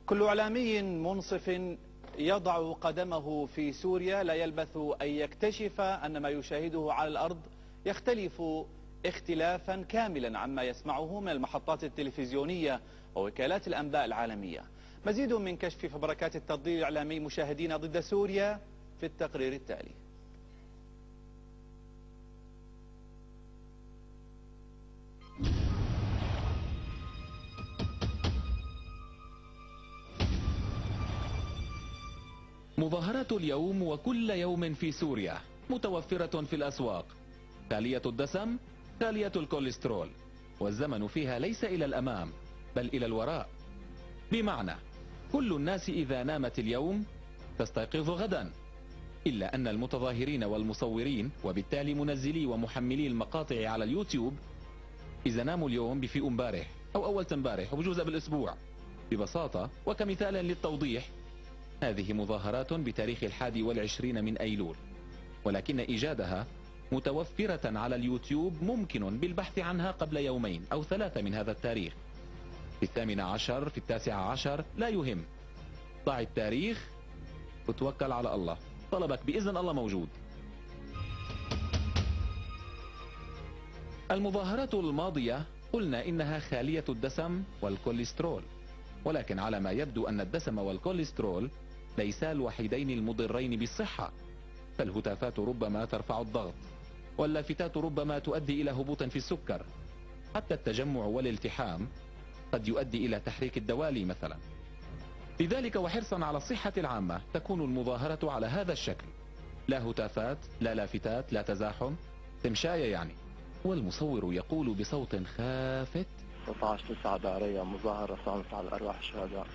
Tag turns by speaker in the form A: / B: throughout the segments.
A: كل إعلامي منصف يضع قدمه في سوريا لا يلبث أن يكتشف أن ما يشاهده على الأرض يختلف اختلافا كاملا عما يسمعه من المحطات التلفزيونية ووكالات الأنباء العالمية. مزيد من كشف فبركات التضليل الإعلامي مشاهدين ضد سوريا في التقرير التالي.
B: مظاهرات اليوم وكل يوم في سوريا متوفرة في الأسواق، خالية الدسم خالية الكوليسترول، والزمن فيها ليس إلى الأمام بل إلى الوراء. بمعنى كل الناس إذا نامت اليوم تستيقظ غدا، إلا أن المتظاهرين والمصورين وبالتالي منزلي ومحملي المقاطع على اليوتيوب إذا ناموا اليوم بفيقوا امبارح أو أول امبارح وبجوز بالأسبوع. ببساطة وكمثال للتوضيح، هذه مظاهرات بتاريخ 21 من أيلول، ولكن إيجادها متوفرة على اليوتيوب ممكن بالبحث عنها قبل يومين أو 3 من هذا التاريخ، في 18 في 19 لا يهم. ضع التاريخ وتوكل على الله، طلبك بإذن الله موجود. المظاهرات الماضية قلنا إنها خالية الدسم والكوليسترول، ولكن على ما يبدو أن الدسم والكوليسترول ليسا الوحيدين المضرين بالصحة، فالهتافات ربما ترفع الضغط، واللافتات ربما تؤدي إلى هبوط في السكر، حتى التجمع والالتحام قد يؤدي إلى تحريك الدوالي مثلا. لذلك وحرصا على الصحة العامة تكون المظاهرة على هذا الشكل، لا هتافات لا لافتات لا تزاحم، تمشاية يعني. والمصور يقول بصوت خافت:
C: 19/9 دارية مظاهرة صامتة على أرواح الشهداء.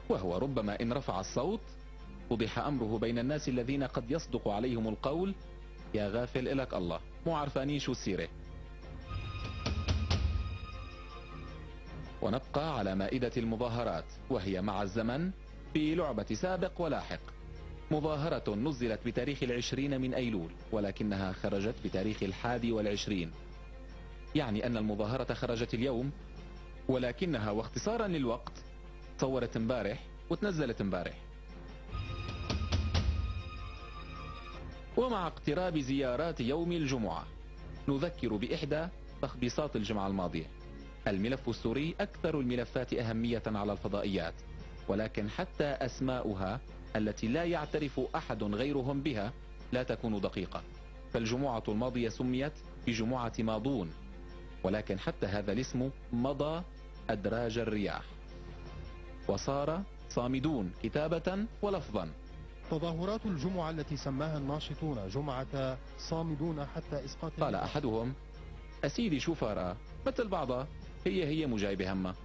B: وهو ربما إن رفع الصوت وضح أمره بين الناس الذين قد يصدق عليهم القول: يا غافل إلك الله، مو عرفانين شو السيرة. ونبقى على مائدة المظاهرات، وهي مع الزمن في لعبة سابق ولاحق. مظاهرة نزلت بتاريخ 20 من أيلول، ولكنها خرجت بتاريخ 21، يعني أن المظاهرة خرجت اليوم، ولكنها واختصارا للوقت صورت امبارح وتنزلت امبارح. ومع اقتراب زيارات يوم الجمعة نذكر بإحدى تخبيصات الجمعة الماضية. الملف السوري أكثر الملفات أهمية على الفضائيات، ولكن حتى أسماؤها التي لا يعترف أحد غيرهم بها لا تكون دقيقة. فالجمعة الماضية سميت بجمعة ماضون، ولكن حتى هذا الاسم مضى أدراج الرياح وصار صامدون كتابة ولفظا.
D: تظاهرات الجمعة التي سماها الناشطون جمعة صامدون حتى إسقاط.
B: قال أحدهم: أسيدي شو فارقة، مثل بعضها، هي مجايبة همها.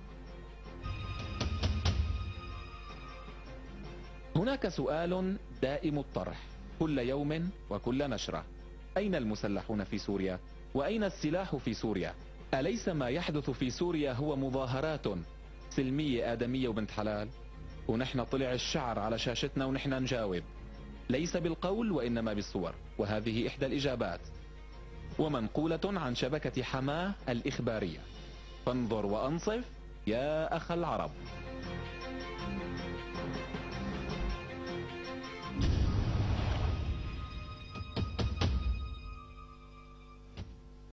B: هناك سؤال دائم الطرح كل يوم وكل نشرة: أين المسلحون في سوريا؟ وأين السلاح في سوريا؟ أليس ما يحدث في سوريا هو مظاهرات سلمية آدمية وبنت حلال؟ ونحن طلع الشعر على شاشتنا ونحن نجاوب، ليس بالقول وإنما بالصور، وهذه إحدى الإجابات، ومنقولة عن شبكة حماه الإخبارية. فانظر وأنصف يا أخ العرب.